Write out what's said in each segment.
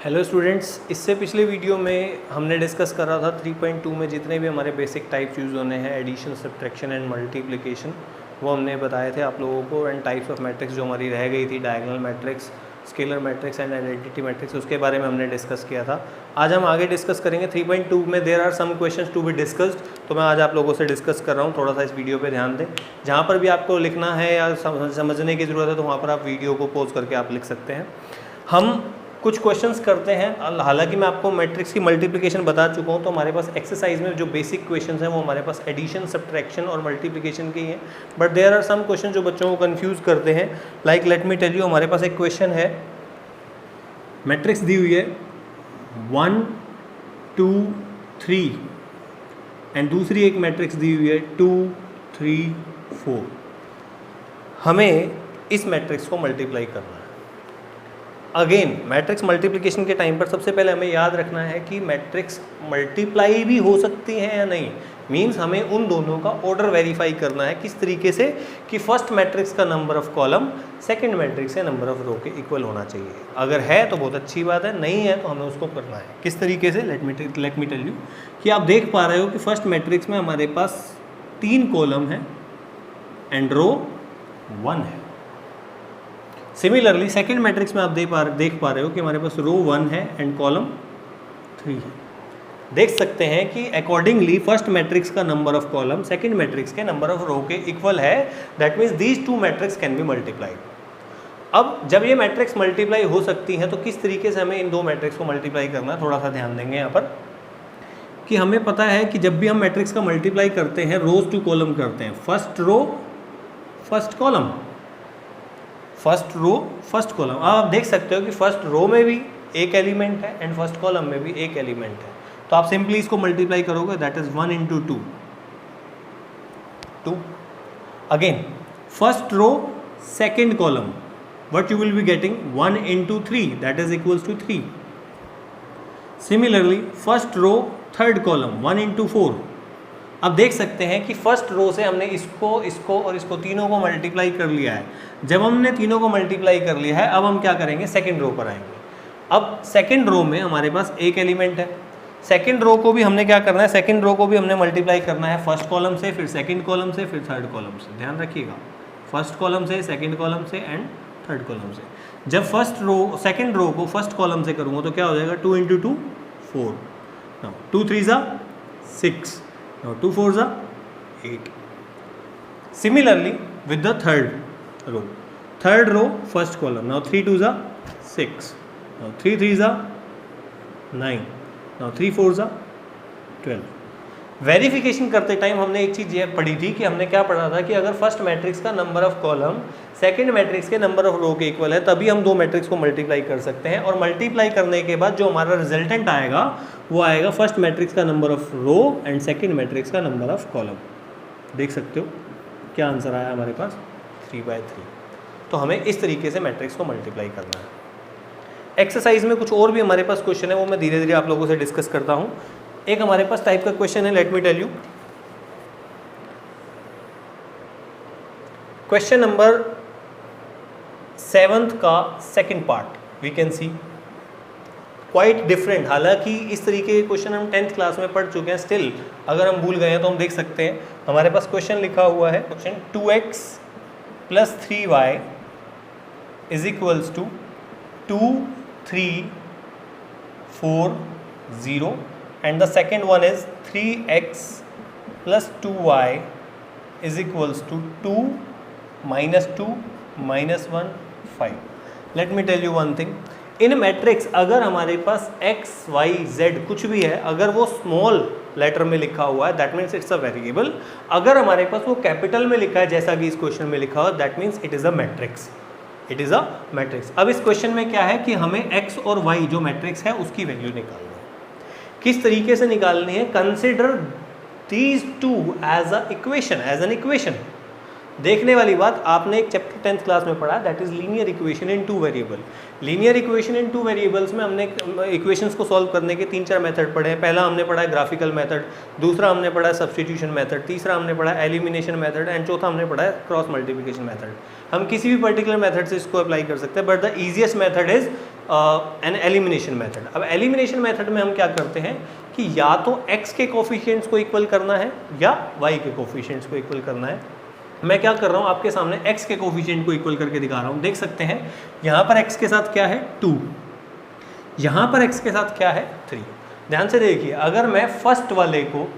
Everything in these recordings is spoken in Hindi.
हेलो स्टूडेंट्स, इससे पिछले वीडियो में हमने डिस्कस करा था 3.2 में जितने भी हमारे बेसिक टाइप्स यूज़ होने हैं एडिशन, सब्ट्रैक्शन एंड मल्टीप्लिकेशन, वो हमने बताए थे आप लोगों को। एंड टाइप्स ऑफ मैट्रिक्स जो हमारी रह गई थी, diagonal matrix, scalar matrix and identity matrix, उसके बारे में हमने डिस्कस किया था। आज हम आगे डिस्कस करेंगे 3.2 में there are some questions to be discussed. तो मैं आज आप लोगों से डिस्कस कर रहा हूँ, थोड़ा सा इस वीडियो पे ध्यान दें। जहाँ पर भी आपको लिखना है या समझने की ज़रूरत है तो वहाँ पर आप वीडियो को पॉज करके आप लिख सकते हैं। हम कुछ क्वेश्चंस करते हैं। हालांकि मैं आपको मैट्रिक्स की मल्टीप्लिकेशन बता चुका हूँ, तो हमारे पास एक्सरसाइज में जो बेसिक क्वेश्चंस हैं वो हमारे पास एडिशन, सब्ट्रैक्शन और मल्टीप्लिकेशन के ही हैं। But there are some question जो बच्चों को कंफ्यूज करते हैं। Like let me tell you, हमारे पास एक क्वेश्चन है, मैट्रिक्स दी हुई है 1 2 3 एंड दूसरी एक मैट्रिक्स दी हुई है 2 3 4। हमें इस मैट्रिक्स को मल्टीप्लाई करना है। अगेन मैट्रिक्स मल्टीप्लिकेशन के टाइम पर सबसे पहले हमें याद रखना है कि मैट्रिक्स मल्टीप्लाई भी हो सकती है या नहीं। मींस हमें उन दोनों का ऑर्डर वेरीफाई करना है। किस तरीके से कि फर्स्ट मैट्रिक्स का number of column second matrix से नंबर ऑफ रो के इक्वल होना चाहिए। अगर है तो बहुत अच्छी बात है, नहीं है तो हमें उसको करना है। किस तरीके से, लेट मी टेल यू कि आप देख पा रहे हो कि फर्स्ट मैट्रिक्स में हमारे पास 3 कॉलम है एंड रो 1 है। सिमिलरली सेकेंड मैट्रिक्स में आप देख पा रहे हो कि हमारे पास रो 1 है एंड कॉलम 3 है। देख सकते हैं कि अकॉर्डिंगली फर्स्ट मैट्रिक्स का number of column second matrix के नंबर ऑफ रो के इक्वल है। That means these two matrix can be multiplied. अब जब ये मैट्रिक्स मल्टीप्लाई हो सकती हैं तो किस तरीके से हमें इन दो मैट्रिक्स को मल्टीप्लाई करना है, थोड़ा सा ध्यान देंगे यहाँ पर। कि हमें पता है कि जब भी हम मैट्रिक्स का मल्टीप्लाई करते हैं, रोज टू कॉलम करते हैं, first row first column, first row first column. अब आप देख सकते हो कि फर्स्ट रो में भी एक एलिमेंट है एंड फर्स्ट कॉलम में भी एक एलिमेंट है। तो आप सिंपली इसको मल्टीप्लाई करोगे, that is 1 into 2 2। Again first row second column, what you will be getting 1 into 3, that is equals to 3. Similarly first row third column 1 into 4. अब देख सकते हैं कि फर्स्ट रो से हमने इसको और इसको तीनों को मल्टीप्लाई कर लिया है। जब हमने तीनों को मल्टीप्लाई कर लिया है, अब हम क्या करेंगे, सेकंड रो पर आएंगे। अब सेकंड रो में हमारे पास एक एलिमेंट है। सेकंड रो को भी हमने क्या करना है, सेकंड रो को भी हमने मल्टीप्लाई करना है फर्स्ट कॉलम से, फिर सेकंड कॉलम से, फिर थर्ड कॉलम से। ध्यान रखिएगा, फर्स्ट कॉलम से, सेकंड कॉलम से एंड थर्ड कॉलम से। जब फर्स्ट रो सेकंड रो को फर्स्ट कॉलम से करूँगा तो क्या हो जाएगा, 2 इंटू 2 4, 2 3 ज़ा 6, 2 4 ज़ा 8। Similarly with the third row first column, now 3 2 ज़ा 6, 3 3 ज़ा 9, 3 4 ज़ा 12। वेरिफिकेशन करते टाइम हमने एक चीज़ ये पढ़ी थी कि हमने क्या पढ़ा था कि अगर फर्स्ट मैट्रिक्स का number of column second matrix के नंबर ऑफ रो के इक्वल है तभी हम दो मैट्रिक्स को मल्टीप्लाई कर सकते हैं। और मल्टीप्लाई करने के बाद जो हमारा रिजल्टेंट आएगा वो आएगा फर्स्ट मैट्रिक्स का number of row and second matrix का नंबर ऑफ कॉलम। देख सकते हो क्या आंसर आया हमारे पास, 3/3। तो हमें इस तरीके से मैट्रिक्स को मल्टीप्लाई करना है। एक्सरसाइज में कुछ और भी हमारे पास क्वेश्चन है, वो मैं धीरे धीरे आप लोगों से डिस्कस करता हूँ। एक हमारे पास टाइप का क्वेश्चन है, let me tell you. Question number 7 का second part we can see quite different. हालांकि इस तरीके के क्वेश्चन हम 10th क्लास में पढ़ चुके हैं, स्टिल अगर हम भूल गए हैं तो हम देख सकते हैं। हमारे पास क्वेश्चन लिखा हुआ है, question 2x + 3y is equals to 2 3 4 0 and the second one is 3x plus 2y is equals to 2 minus 2 minus 1 5. Let me tell you one thing. In matrix अगर हमारे पास x y z कुछ भी है, अगर वो स्मॉल लेटर में लिखा हुआ है that means it's a variable. अगर हमारे पास वो कैपिटल में लिखा है जैसा कि इस क्वेश्चन में लिखा हुआ that means it is a matrix, it is a matrix. अब इस क्वेश्चन में क्या है कि हमें x और y जो मैट्रिक्स है उसकी वैल्यू निकालनी है। किस तरीके से निकालनी है, consider these two as a equation, as an equation. देखने वाली बात, आपने एक चैप्टर 10th क्लास में पढ़ा, that is linear equation in two variable. Linear equation in two variables में हमने इक्वेशंस को सॉल्व करने के 3-4 मेथड पढ़े हैं। पहला हमने पढ़ा है ग्राफिकल मेथड, दूसरा हमने पढ़ा है सब्स्टिट्यूशन मेथड, तीसरा हमने पढ़ा है एलिमिनेशन मेथड एंड चौथा हमने पढ़ा है क्रॉस मल्टीप्लिकेशन मेथड। हम किसी भी पर्टिकुलर मेथड से इसको अप्लाई कर सकते हैं, but the easiest method is an elimination method. अब एलिमिनेशन मेथड में हम क्या करते हैं कि या तो x के कोफिशिएंट्स को इक्वल करना है या y के कोफिशिएंट्स को इक्वल करना है। मैं क्या कर रहा हूँ, आपके सामने x के कोफिशिएंट को इक्वल करके दिखा रहा हूँ। देख सकते हैं यहाँ पर x के साथ क्या है 2, यहाँ पर x के साथ क्या है 3। ध्यान से देखिए, अगर मैं फर्स्ट वाले को,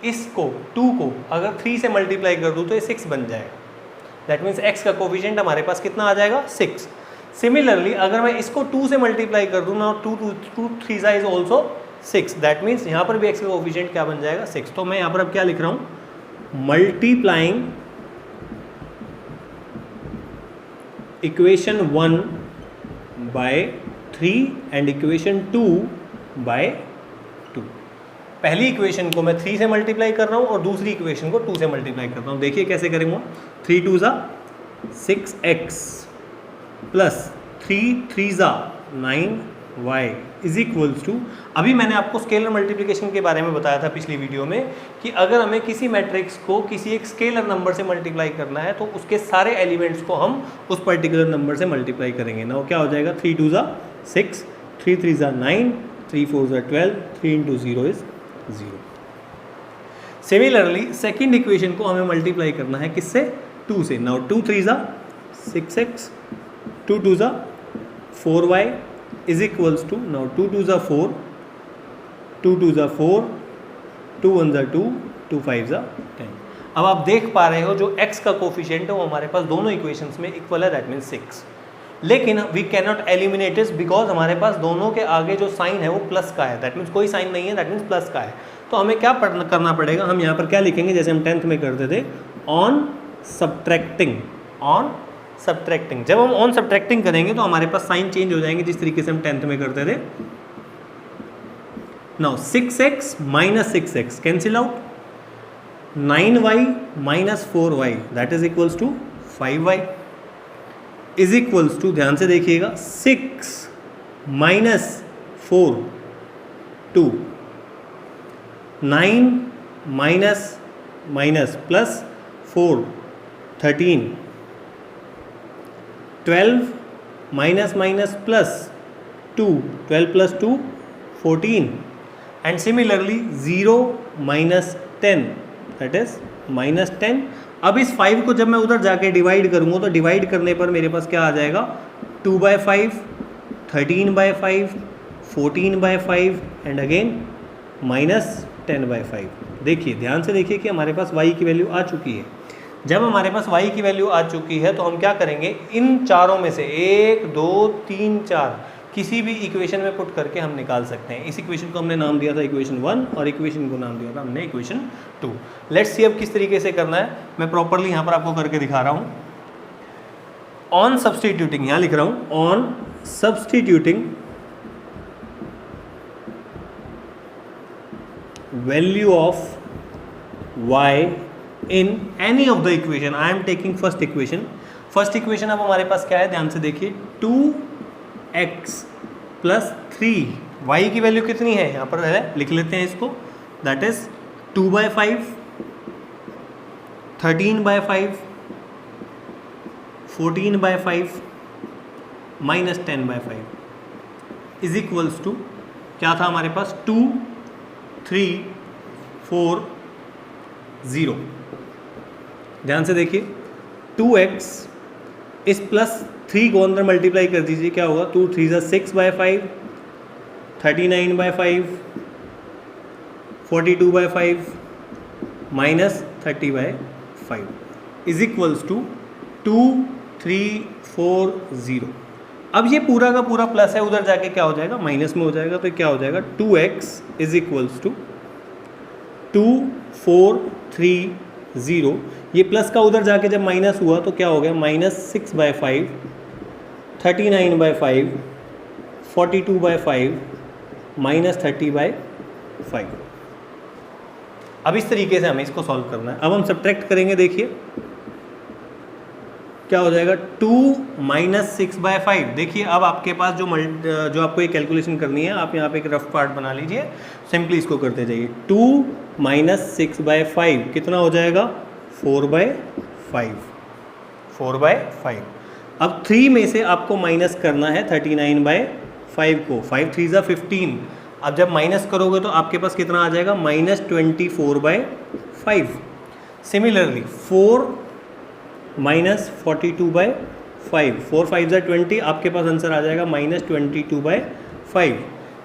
इसको 2 को अगर 3 से मल्टीप्लाई कर दूँ तो ये 6 बन जाएगा। दैट मीन्स x का कोफिशिएंट हमारे पास कितना आ जाएगा 6। सिमिलरली अगर मैं इसको 2 से मल्टीप्लाई कर दूँ ना, 2 3 इज ऑल्सो 6। दैट मीन्स यहाँ पर भी x का कोफिशिएंट क्या बन जाएगा 6। तो मैं यहाँ पर अब क्या लिख रहा हूँ, multiplying equation 1 by 3 and equation 2 by 2। पहली इक्वेशन को मैं 3 से मल्टीप्लाई कर रहा हूँ और दूसरी इक्वेशन को 2 से मल्टीप्लाई कर रहा हूँ। देखिए कैसे करेंगे, 3 2 6x plus 3 3 9y is equals to, अभी मैंने आपको स्केलर मल्टीप्लिकेशन के बारे में बताया था पिछली वीडियो में कि अगर हमें किसी मैट्रिक्स को किसी एक स्केलर नंबर से मल्टीप्लाई करना है तो उसके सारे एलिमेंट्स को हम उस पर्टिकुलर नंबर से मल्टीप्लाई करेंगे ना। वो क्या हो जाएगा, 3 2 6, 3 3 9, 3 4 12, 3 into 0 is 0। Similarly second equation को हमें मल्टीप्लाई करना है किससे, 2 से। Now 2 3 6x, 2 2 4y is equals to, now 2 2 4, 2 2 4, 2 1 2, 2 5 10। अब आप देख पा रहे हो जो x का कोफिशिएंट है वो हमारे पास दोनों इक्वेशंस में इक्वल है, दैट मीन्स 6। लेकिन we can not eliminate it because हमारे पास दोनों के आगे जो साइन है वो प्लस का है, दैट मीन्स कोई साइन नहीं है, दैट मीन्स प्लस का है। तो हमें क्या करना पड़ेगा, हम यहाँ पर क्या लिखेंगे, जैसे हम 10th में करते थे, ऑन सब्ट्रैक्टिंग। ऑन सब्ट्रैक्टिंग, जब हम ऑन सब्ट्रैक्टिंग करेंगे तो हमारे पास साइन चेंज हो जाएंगे जिस तरीके से हम 10th में करते थे। Now 6x minus 6x cancel out, 9y minus 4y that is equals to 5y is equals to, ध्यान से देखिएगा, 6 minus 4 2, 9 minus minus plus 4 13, 12 minus minus plus 2, 12 plus 2 14 and similarly 0 minus 10 that is minus 10। अब इस 5 को जब मैं उधर जाके डिवाइड करूँगा तो डिवाइड करने पर मेरे पास क्या आ जाएगा, 2/5, 13/5, 14/5 एंड अगेन माइनस 10/5। देखिए ध्यान से देखिए कि हमारे पास y की वैल्यू आ चुकी है। जब हमारे पास y की वैल्यू आ चुकी है तो हम क्या करेंगे, इन चारों में से 1 2 3 4 किसी भी इक्वेशन में पुट करके हम निकाल सकते हैं। इस इक्वेशन को हमने नाम दिया था इक्वेशन 1 और इक्वेशन को नाम दिया था हमने इक्वेशन 2। लेट्स सी अब किस तरीके से करना है, मैं प्रॉपरली यहाँ पर आपको करके दिखा रहा हूँ। ऑन सब्स्टिट्यूटिंग, यहाँ लिख रहा हूँ, on substituting value of y in any of the equation, I am taking first equation। First equation अब हमारे पास क्या है, ध्यान से देखिए, 2x प्लस 3, y की वैल्यू कितनी है यहाँ पर है, लिख लेते हैं इसको, that is 2/5, 13/5, 14/5 minus 10/5 is equals to, क्या था हमारे पास, 2 3 4 0। ध्यान से देखिए, 2x इस प्लस 3 को अंदर मल्टीप्लाई कर दीजिए, क्या होगा, 2 3 6/5, 39/5, 42/5 माइनस 30/5 इज इक्वल्स टू 2 3 4 0। अब ये पूरा का पूरा प्लस है, उधर जाके क्या हो जाएगा, माइनस में हो जाएगा। तो क्या हो जाएगा, 2x इज इक्वल्स टू 2 4 3 0। ये प्लस का उधर जाके जब माइनस हुआ तो क्या हो गया, माइनस 6/5, 39/5, 42/5 माइनस 30/5। अब इस तरीके से हमें इसको सॉल्व करना है। अब हम सब्ट्रैक्ट करेंगे, देखिए क्या हो जाएगा 2 माइनस 6/5। देखिए अब आपके पास जो आपको ये कैलकुलेशन करनी है, आप यहाँ पे एक रफ पार्ट बना लीजिए, सिंपली इसको करते जाइए। 2 माइनस 6/5 कितना हो जाएगा 4/5, 4/5। अब 3 में से आपको माइनस करना है 39/5 को, 5 3 ज़ा 15। अब जब माइनस करोगे तो आपके पास कितना आ जाएगा -24/5। सिमिलरली 4 माइनस 42/5, 4 5 ज़ा 20, आपके पास आंसर आ जाएगा -22/5।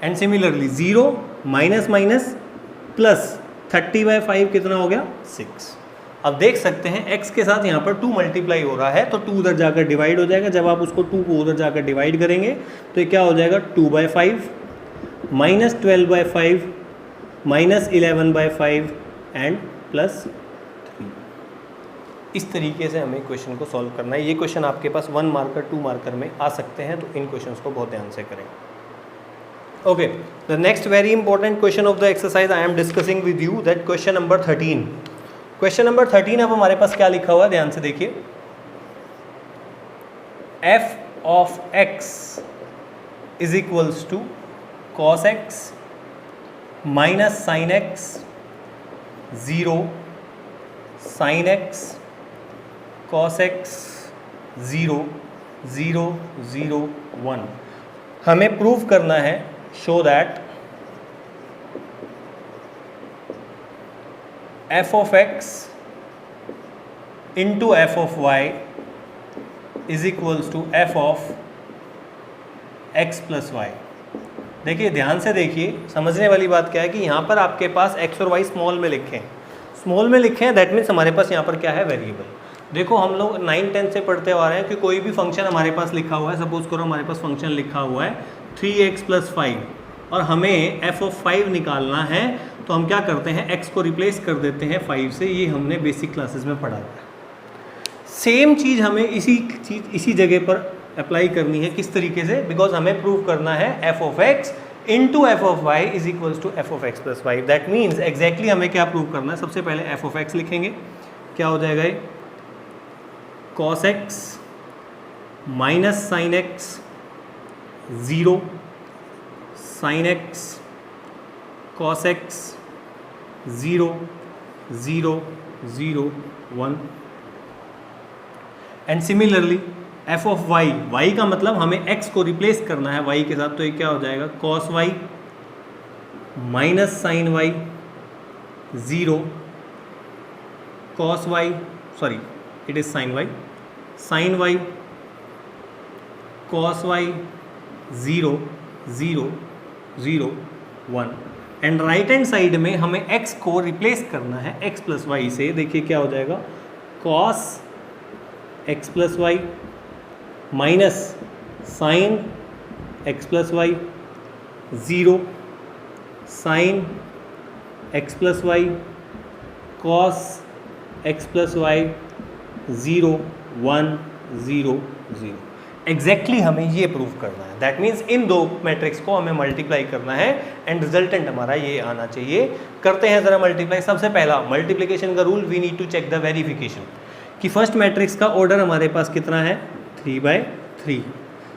And similarly 0 minus minus plus 30/5 कितना हो गया 6। अब देख सकते हैं x के साथ यहाँ पर 2 मल्टीप्लाई हो रहा है, तो 2 उधर जाकर डिवाइड हो जाएगा। जब आप उसको 2 को उधर जाकर डिवाइड करेंगे तो ये क्या हो जाएगा 2/5 माइनस 12/5 माइनस 11/5 एंड प्लस 3। इस तरीके से हमें क्वेश्चन को सॉल्व करना है। ये क्वेश्चन आपके पास 1 मार्कर 2 मार्कर में आ सकते हैं, तो इन क्वेश्चंस को बहुत ध्यान से करें। Okay, the next very important question of the exercise I am discussing with you, that question number 13। Question number 13 अब हमारे पास क्या लिखा हुआ है, ध्यान से देखिए। f of x is equals to cos x minus sine x 0 sine x cos x 0 0 0 1। हमें प्रूव करना है, show that f of x into f of y is equals to f of x plus y। देखिए ध्यान से देखिए, समझने वाली बात क्या है कि यहाँ पर आपके पास x और y स्मॉल में लिखे हैं, स्मॉल में लिखे हैं, दैट मीन्स हमारे पास यहाँ पर क्या है वेरिएबल। देखो हम लोग 9 10 से पढ़ते आ रहे हैं कि कोई भी फंक्शन हमारे पास लिखा हुआ है, सपोज करो हमारे पास फंक्शन लिखा हुआ है 3x + 5 और हमें f of 5 निकालना है, तो हम क्या करते हैं x को रिप्लेस कर देते हैं 5 से। ये हमने बेसिक क्लासेस में पढ़ा है। सेम चीज़ हमें इसी जगह पर अप्लाई करनी है, किस तरीके से, बिकॉज हमें प्रूव करना है f of x into F of Y is equals to F of X plus Y. That means exactly हमें क्या प्रूव करना है, सबसे पहले एफ ऑफ एक्स लिखेंगे, क्या हो जाएगा ये cos x minus sine X 0 sine X cos x 0 0 0 1 and similarly F of Y, Y का मतलब हमें एक्स को रिप्लेस करना है वाई के साथ, तो ये क्या हो जाएगा cos Y minus sine Y 0 cos Y, sorry it is sine Y, sine Y cos Y 0 0 0 1 and right hand side में हमें x को रिप्लेस करना है x प्लस वाई से। देखिए क्या हो जाएगा cos x plus Y minus sine x plus Y 0 sine x plus Y cos x plus Y 0 1 0 0। Exactly हमें ये प्रूव करना है। दैट मीन्स इन दो मैट्रिक्स को हमें मल्टीप्लाई करना है एंड रिजल्टेंट हमारा ये आना चाहिए। करते हैं ज़रा मल्टीप्लाई। सबसे पहला मल्टीप्लिकेशन का rule, we need to check the verification कि फर्स्ट मैट्रिक्स का ऑर्डर हमारे पास कितना है 3/3,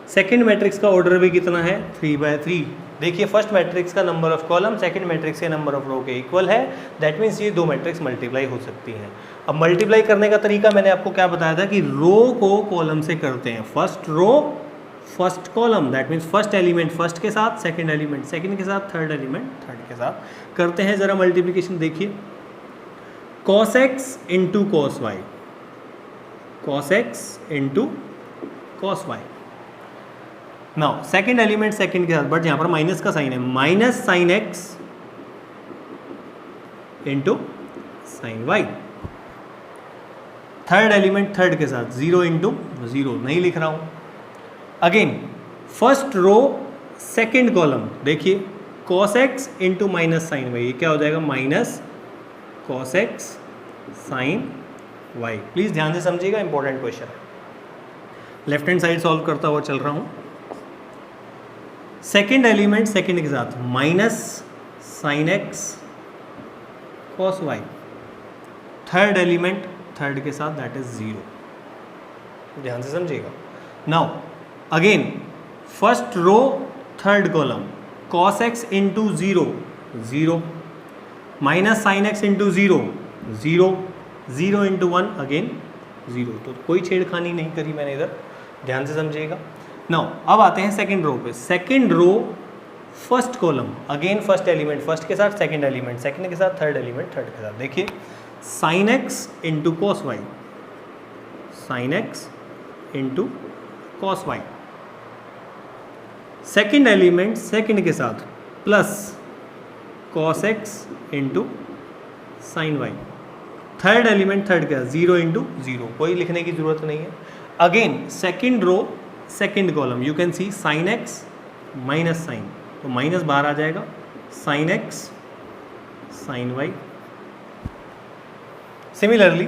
सेकेंड मैट्रिक्स का ऑर्डर भी कितना है 3/3। देखिए फर्स्ट मैट्रिक्स का number of column second matrix के नंबर ऑफ रो के इक्वल है। दैट मीन्स ये दो मैट्रिक्स मल्टीप्लाई हो सकती हैं। अब मल्टीप्लाई करने का तरीका मैंने आपको क्या बताया था कि रो को कॉलम से करते हैं, first row first column, that means first element first के साथ, सेकंड एलिमेंट सेकंड के साथ, थर्ड एलिमेंट थर्ड के साथ करते हैं। ज़रा मल्टीप्लिकेशन देखिए, cos x into cos y, cos x into cos y। Now second element second के साथ, बट यहाँ पर माइनस का साइन है, minus sine X into sine Y. Third element third के साथ 0 इंटू 0, नहीं लिख रहा हूँ। Again first row second column, देखिए cos x into minus sine Y, ये क्या हो जाएगा minus cos x sine Y. Please ध्यान से समझिएगा, इंपॉर्टेंट क्वेश्चन है। लेफ्ट हैंड साइड सॉल्व करता हुआ चल रहा हूँ। सेकेंड एलिमेंट सेकेंड के साथ minus sine X cos Y, third element third के साथ दैट इज 0। ध्यान से समझिएगा। Now again first row third column cos x into 0 0 minus sine X into 0 0 0 into 1 again 0। तो कोई छेड़खानी नहीं करी मैंने इधर, ध्यान से समझिएगा। नाउ अब आते हैं सेकंड रो पे। Second row first column again first element first के साथ, सेकंड एलिमेंट सेकंड के साथ, थर्ड एलिमेंट थर्ड के साथ। देखिए sine X into cos Y, sine X into cos Y, second element second के साथ plus cos X into sine Y, third element third के साथ 0 इंटू 0, कोई लिखने की जरूरत नहीं है। Again second row second column you can see sine X minus sine, तो माइनस बाहर आ जाएगा, sine X sine Y. Similarly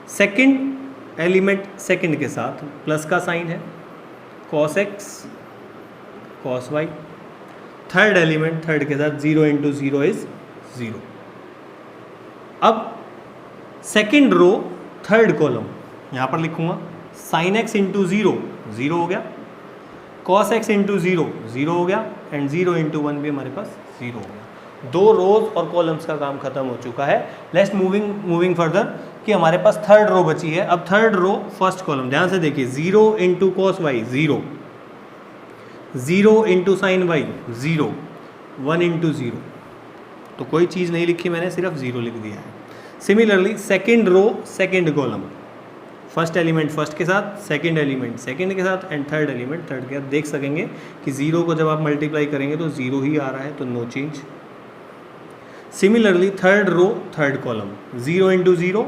second element second के साथ प्लस का साइन है, cos X cos Y, third element third के साथ 0 इंटू 0 इज 0। अब सेकेंड रो थर्ड कॉलम यहाँ पर लिखूंगा साइन एक्स इंटू 0 0 हो गया, कॉस एक्स इंटू 0 0 हो गया, एंड 0 इंटू 1 भी हमारे पास 0 हो गया। दो रोज और कॉलम्स का काम खत्म हो चुका है। लेट्स मूविंग फर्दर कि हमारे पास थर्ड रो बची है। अब थर्ड रो फर्स्ट कॉलम ध्यान से देखिए, 0 into cos Y 0, 0 into sine Y 0, 1 into 0, तो कोई चीज़ नहीं लिखी मैंने, सिर्फ 0 लिख दिया है। Similarly second row second column first element first के साथ, सेकेंड एलिमेंट सेकेंड के साथ, एंड थर्ड एलिमेंट थर्ड के साथ। देख सकेंगे कि 0 को जब आप मल्टीप्लाई करेंगे तो 0 ही आ रहा है, तो no change. Similarly third row third column 0 into 0,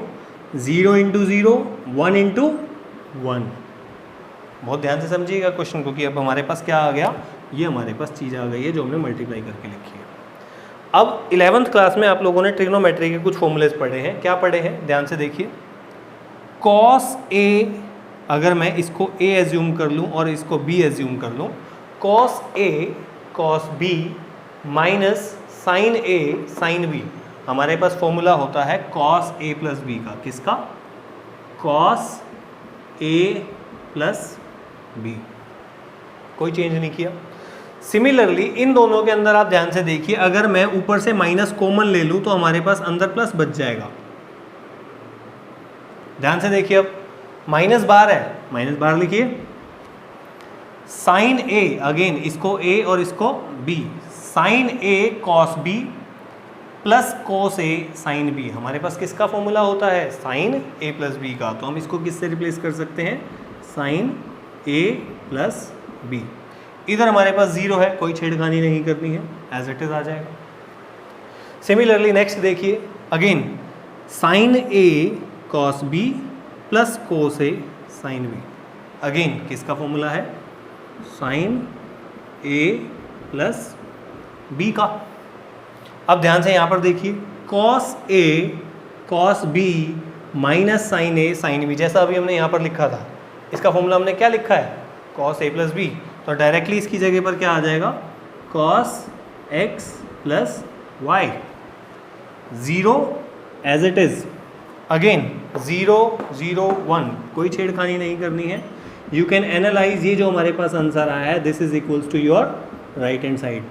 0 into 0, 1 into 1। बहुत ध्यान से समझिएगा क्वेश्चन को कि अब हमारे पास क्या आ गया, ये हमारे पास चीज़ आ गई है जो हमने मल्टीप्लाई करके लिखी है। अब 11th क्लास में आप लोगों ने ट्रिग्नोमेट्री के कुछ फॉर्मूलेज पढ़े हैं। क्या पढ़े हैं, ध्यान से देखिए। कॉस ए, अगर मैं इसको a एज्यूम कर लूँ और इसको b एज्यूम कर लूँ, cos A cos b minus sign A sign b, हमारे पास फॉर्मूला होता है कॉस a प्लस b का। किसका? कॉस a प्लस b, कोई चेंज नहीं किया। सिमिलरली इन दोनों के अंदर आप ध्यान से देखिए, अगर मैं ऊपर से माइनस कॉमन ले लूँ तो हमारे पास अंदर प्लस बच जाएगा। ध्यान से देखिए, अब माइनस बार है, माइनस बार लिखिए। साइन ए, अगेन इसको a और इसको b, sine a cos b plus cos a sine b, हमारे पास किसका फॉर्मूला होता है? साइन a प्लस b का। तो हम इसको किससे रिप्लेस कर सकते हैं? Sine a plus b। इधर हमारे पास 0 है, कोई छेड़खानी नहीं करनी है, एज इट इज आ जाएगा। सिमिलरली नेक्स्ट देखिए, again sine a cos b plus cos a sine b, again किसका फॉर्मूला है? साइन a प्लस b का। अब ध्यान से यहाँ पर देखिए, cos a cos b minus sine a sine b, जैसा अभी हमने यहाँ पर लिखा था, इसका फॉर्मूला हमने क्या लिखा है? Cos a plus b। तो डायरेक्टली इसकी जगह पर क्या आ जाएगा? Cos x plus y, 0 as it is. Again 0 0 1, कोई छेड़खानी नहीं करनी है। यू कैन एनालाइज, ये जो हमारे पास आंसर आया है this is equals to your right hand side.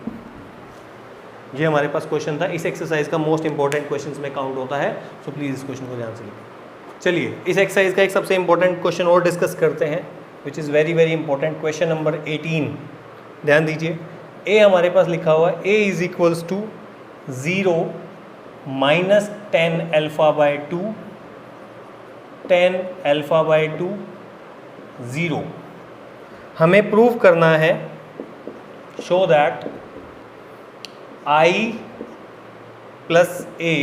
ये हमारे पास क्वेश्चन था, इस एक्सरसाइज का मोस्ट इंपॉर्टेंट क्वेश्चन में काउंट होता है, सो प्लीज़ इस क्वेश्चन को ध्यान से लिखें। चलिए इस एक्सरसाइज का एक सबसे इंपॉर्टेंट क्वेश्चन और डिस्कस करते हैं, which is very very important. Question number 18, ध्यान दीजिए। ए हमारे पास लिखा हुआ है, A is equals to 0 minus 10 alpha by 2, 10 alpha by 2 0। हमें प्रूव करना है, show that i plus a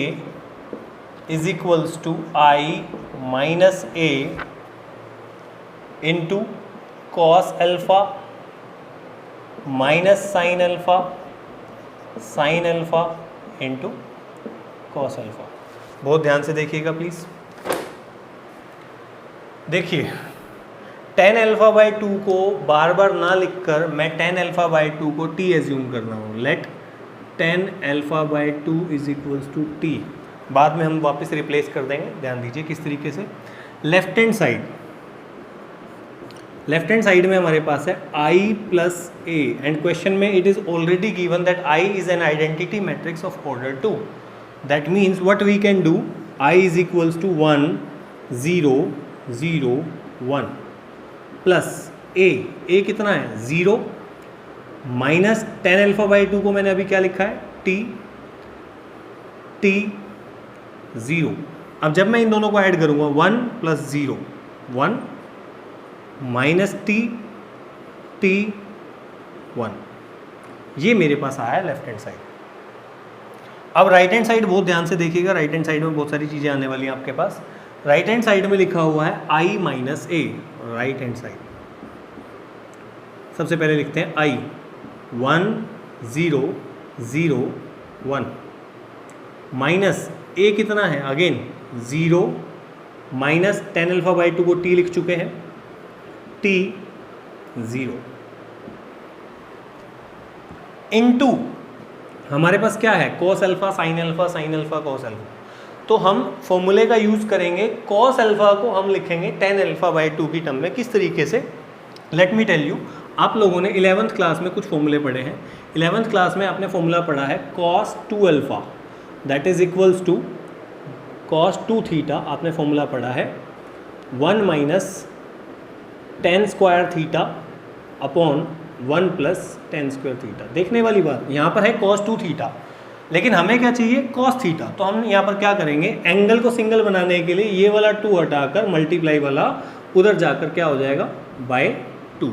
is equals to i minus a into cos alpha minus sine alpha into cos alpha. बहुत ध्यान से देखिएगा प्लीज़। देखिए 10 अल्फा बाई 2 को बार बार ना लिखकर मैं 10 अल्फा बाई 2 को t एज्यूम कर रहा हूँ। Let 10 alpha by 2 is equals to t। बाद में हम वापस रिप्लेस कर देंगे, ध्यान दीजिए किस तरीके से। लेफ्ट हैंड साइड में हमारे पास है i plus a and question में it is already given that i is an identity matrix of order 2. That means what we can do, i is equals to 1 0 0 1 plus a कितना है 0 माइनस 10 अल्फा बाई 2 को मैंने अभी क्या लिखा है t 0. अब जब मैं इन दोनों को ऐड करूंगा 1 प्लस 0 1 माइनस t 1, ये मेरे पास आया लेफ्ट हैंड साइड. अब राइट हैंड साइड बहुत ध्यान से देखिएगा, राइट हैंड साइड में बहुत सारी चीज़ें आने वाली हैं आपके पास. राइट हैंड साइड में लिखा हुआ है i minus a. Right hand side सबसे पहले लिखते हैं i 1 0 0 1 माइनस a कितना है अगेन 0 माइनस 10 अल्फा बाई 2 को t लिख चुके हैं t 0 इनटू हमारे पास क्या है cos alpha sin alpha sin alpha cos alpha. तो हम फॉर्मूले का यूज़ करेंगे. cos अल्फा को हम लिखेंगे 10 अल्फा बाई 2 की टर्म में. किस तरीके से, लेट मी टेल यू. आप लोगों ने 11th क्लास में कुछ फॉर्मूले पढ़े हैं. 11th क्लास में आपने फॉर्मूला पढ़ा है cos 2 alpha that is equals to cos 2 theta. आपने फॉर्मूला पढ़ा है 1 minus 10 square theta upon 1 plus 10 square theta. देखने वाली बात, यहाँ पर है cos 2 थीटा, लेकिन हमें क्या चाहिए cos थीटा. तो हम यहाँ पर क्या करेंगे, एंगल को सिंगल बनाने के लिए ये वाला 2 हटाकर मल्टीप्लाई वाला उधर जाकर क्या हो जाएगा बाय 2,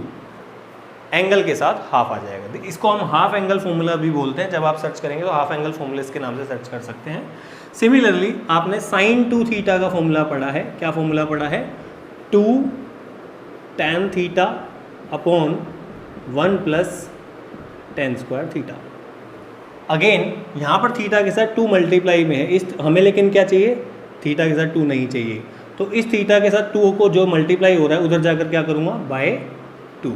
एंगल के साथ हाफ आ जाएगा. इसको हम हाफ एंगल फॉर्मूला भी बोलते हैं. जब आप सर्च करेंगे तो हाफ एंगल फॉर्मूला इसके नाम से सर्च कर सकते हैं. सिमिलरली आपने sin 2 थीटा का फॉर्मूला पढ़ा है. क्या फॉर्मूला पढ़ा है 2 tan theta upon 1 plus 10 square theta. Again यहाँ पर थीटा के साथ 2 मल्टीप्लाई में है. इस हमें लेकिन क्या चाहिए, थीटा के साथ 2 नहीं चाहिए. तो इस थीटा के साथ 2 को जो मल्टीप्लाई हो रहा है उधर जाकर क्या करूँगा बाय 2.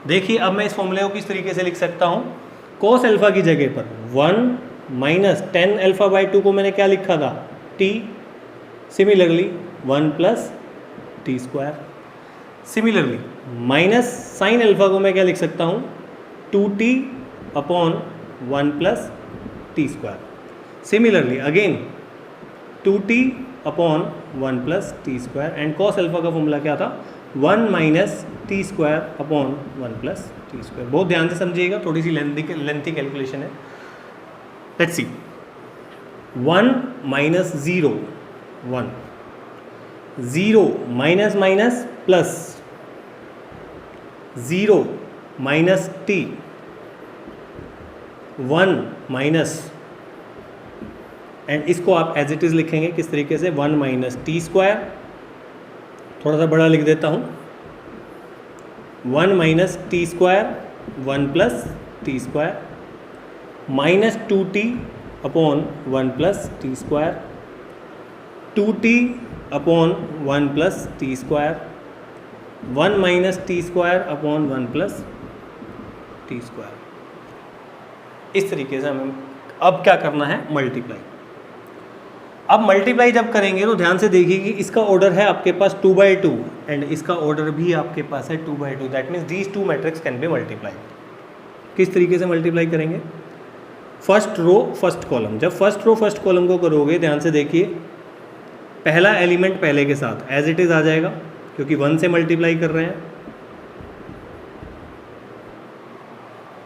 देखिए अब मैं इस फॉर्मूले को किस तरीके से लिख सकता हूँ. cos अल्फा की जगह पर 1 माइनस 10 अल्फा बाई 2 को मैंने क्या लिखा था t. Similarly 1 plus T square. Similarly minus sine alpha को मैं क्या लिख सकता हूँ 2t upon 1 plus T square. Similarly again 2t upon 1 plus T square. And cos alpha का फॉर्मूला क्या था 1 minus T square upon 1 plus T square. बहुत ध्यान से समझिएगा, थोड़ी सी लेंथी कैलकुलेशन है. Let's see 1 minus 0 1 0 minus minus plus 0 minus T 1 minus, and इसको आप एज इट इज़ लिखेंगे किस तरीके से 1 माइनस टी स्क्वायर. थोड़ा सा बड़ा लिख देता हूँ 1 minus T square 1 plus T square minus 2t upon 1 plus T square 2t upon 1 plus T square 1 minus T square upon 1 plus T square. इस तरीके से हमें अब क्या करना है मल्टीप्लाई. अब मल्टीप्लाई जब करेंगे तो ध्यान से देखिए कि इसका ऑर्डर है आपके पास 2/2 एंड इसका ऑर्डर भी आपके पास है 2/2. That means these 2 matrix can be multiply. किस तरीके से मल्टीप्लाई करेंगे, फर्स्ट रो फर्स्ट कॉलम. जब फर्स्ट रो फर्स्ट कॉलम को करोगे ध्यान से देखिए, पहला एलिमेंट पहले के साथ एज इट इज़ आ जाएगा क्योंकि 1 से मल्टीप्लाई कर रहे हैं.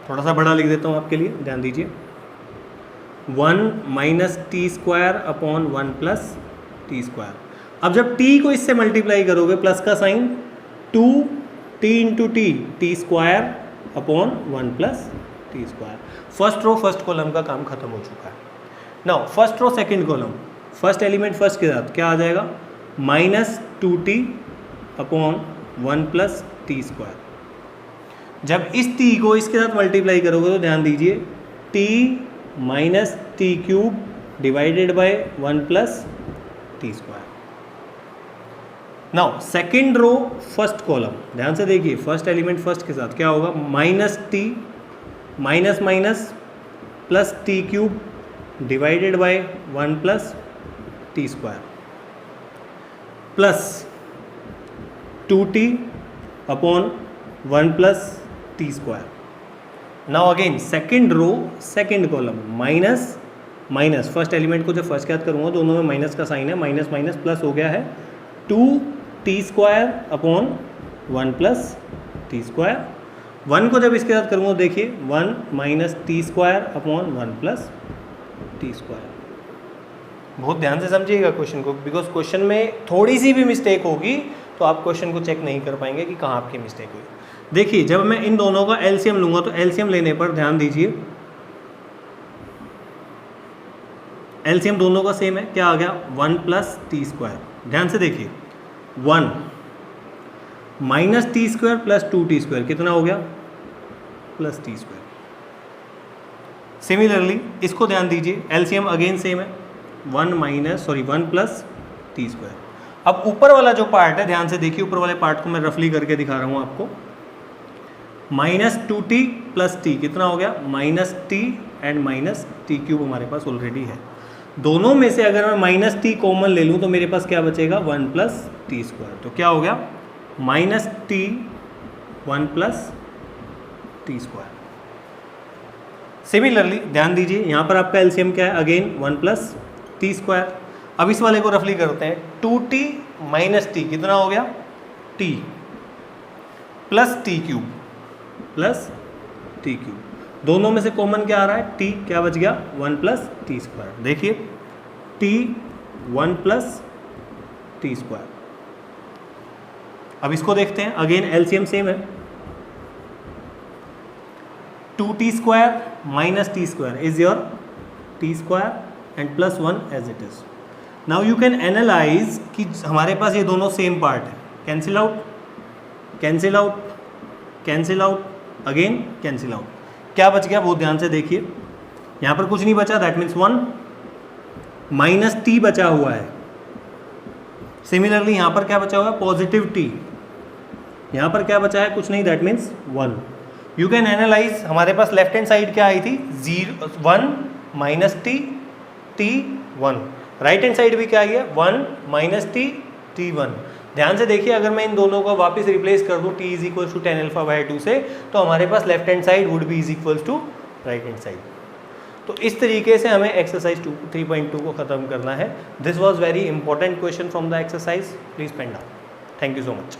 थोड़ा सा बड़ा लिख देता हूँ आपके लिए, ध्यान दीजिए 1 minus T square upon 1 plus T square. अब जब t को इससे मल्टीप्लाई करोगे प्लस का sign 2t into T square upon 1 plus T square. First row first column का काम खत्म हो चुका है. Now first row second column, first element first के साथ क्या आ जाएगा minus 2t upon 1 plus T square. जब इस t को इसके साथ मल्टीप्लाई करोगे तो ध्यान दीजिए t minus T cube divided by 1 plus T square. Now second row first column, ध्यान से देखिए फर्स्ट एलिमेंट फर्स्ट के साथ क्या होगा minus T minus minus plus T cube divided by 1 plus T square plus 2t upon 1 plus T square. Now again second row second column minus minus, first element को जब फर्स्ट के साथ करूँगा दोनों में माइनस का साइन है, माइनस माइनस प्लस हो गया है 2t square upon 1 plus T square. 1 को जब इसके साथ करूँगा देखिए 1 minus T square upon 1 plus T square. बहुत ध्यान से समझिएगा क्वेश्चन को, बिकॉज क्वेश्चन में थोड़ी सी भी मिस्टेक होगी तो आप क्वेश्चन को चेक नहीं कर पाएंगे कि कहाँ आपकी मिस्टेक हुई। देखिए जब मैं इन दोनों का एलसीएम लूँगा तो एलसीएम लेने पर ध्यान दीजिए, एलसीएम दोनों का सेम है, क्या आ गया 1 प्लस टी स्क्वायर। ध्यान से देखिए 1 minus T square plus 2t square कितना हो गया प्लस टी स्क्वायर। सिमिलरली इसको ध्यान दीजिए, एलसीएम अगेन सेम है 1 प्लस टी स्क्वायर। अब ऊपर वाला जो पार्ट है ध्यान से देखिए, ऊपर वाले पार्ट को मैं रफली करके दिखा रहा हूँ आपको। माइनस 2t प्लस टी कितना हो गया minus T and minus T cube हमारे पास ऑलरेडी है। दोनों में से अगर मैं माइनस टी कॉमन ले लूँ तो मेरे पास क्या बचेगा 1 प्लस टी स्क्वायर। तो क्या हो गया minus T 1 plus T square. Similarly ध्यान दीजिए यहाँ पर आपका एलसीएम क्या है अगेन 1 प्लस टी स्क्वायर। अब इस वाले को रफली करते हैं 2t माइनस टी कितना हो गया t plus T cube plus T cube. दोनों में से कॉमन क्या आ रहा है t, क्या बच गया 1 प्लस टी स्क्वायर। देखिए t 1 प्लस टी स्क्वायर। अब इसको देखते हैं अगेन एलसीएम सेम है 2t square minus T square is your T square and plus 1 as it is. Now you can analyse कि हमारे पास ये दोनों सेम पार्ट है, cancel out cancel out cancel out again cancel out. क्या बच गया बहुत ध्यान से देखिए, यहाँ पर कुछ नहीं बचा, दैट मीन्स 1 माइनस टी बचा हुआ है। सिमिलरली यहाँ पर क्या बचा हुआ है पॉजिटिव टी, यहाँ पर क्या बचा है कुछ नहीं, that means 1। You can analyse हमारे पास लेफ्ट हैंड साइड क्या आई थी 1 minus T T 1, right hand side भी क्या आई है 1 माइनस टी टी 1। ध्यान से देखिए अगर मैं इन दोनों को वापस रिप्लेस कर दूँ t is equals to ten alpha by 2 से, तो हमारे पास left hand side would be is equals to right hand side. तो इस तरीके से हमें एक्सरसाइज 3.2 को ख़त्म करना है। This was very important question from the exercise, please pen down. Thank you so much.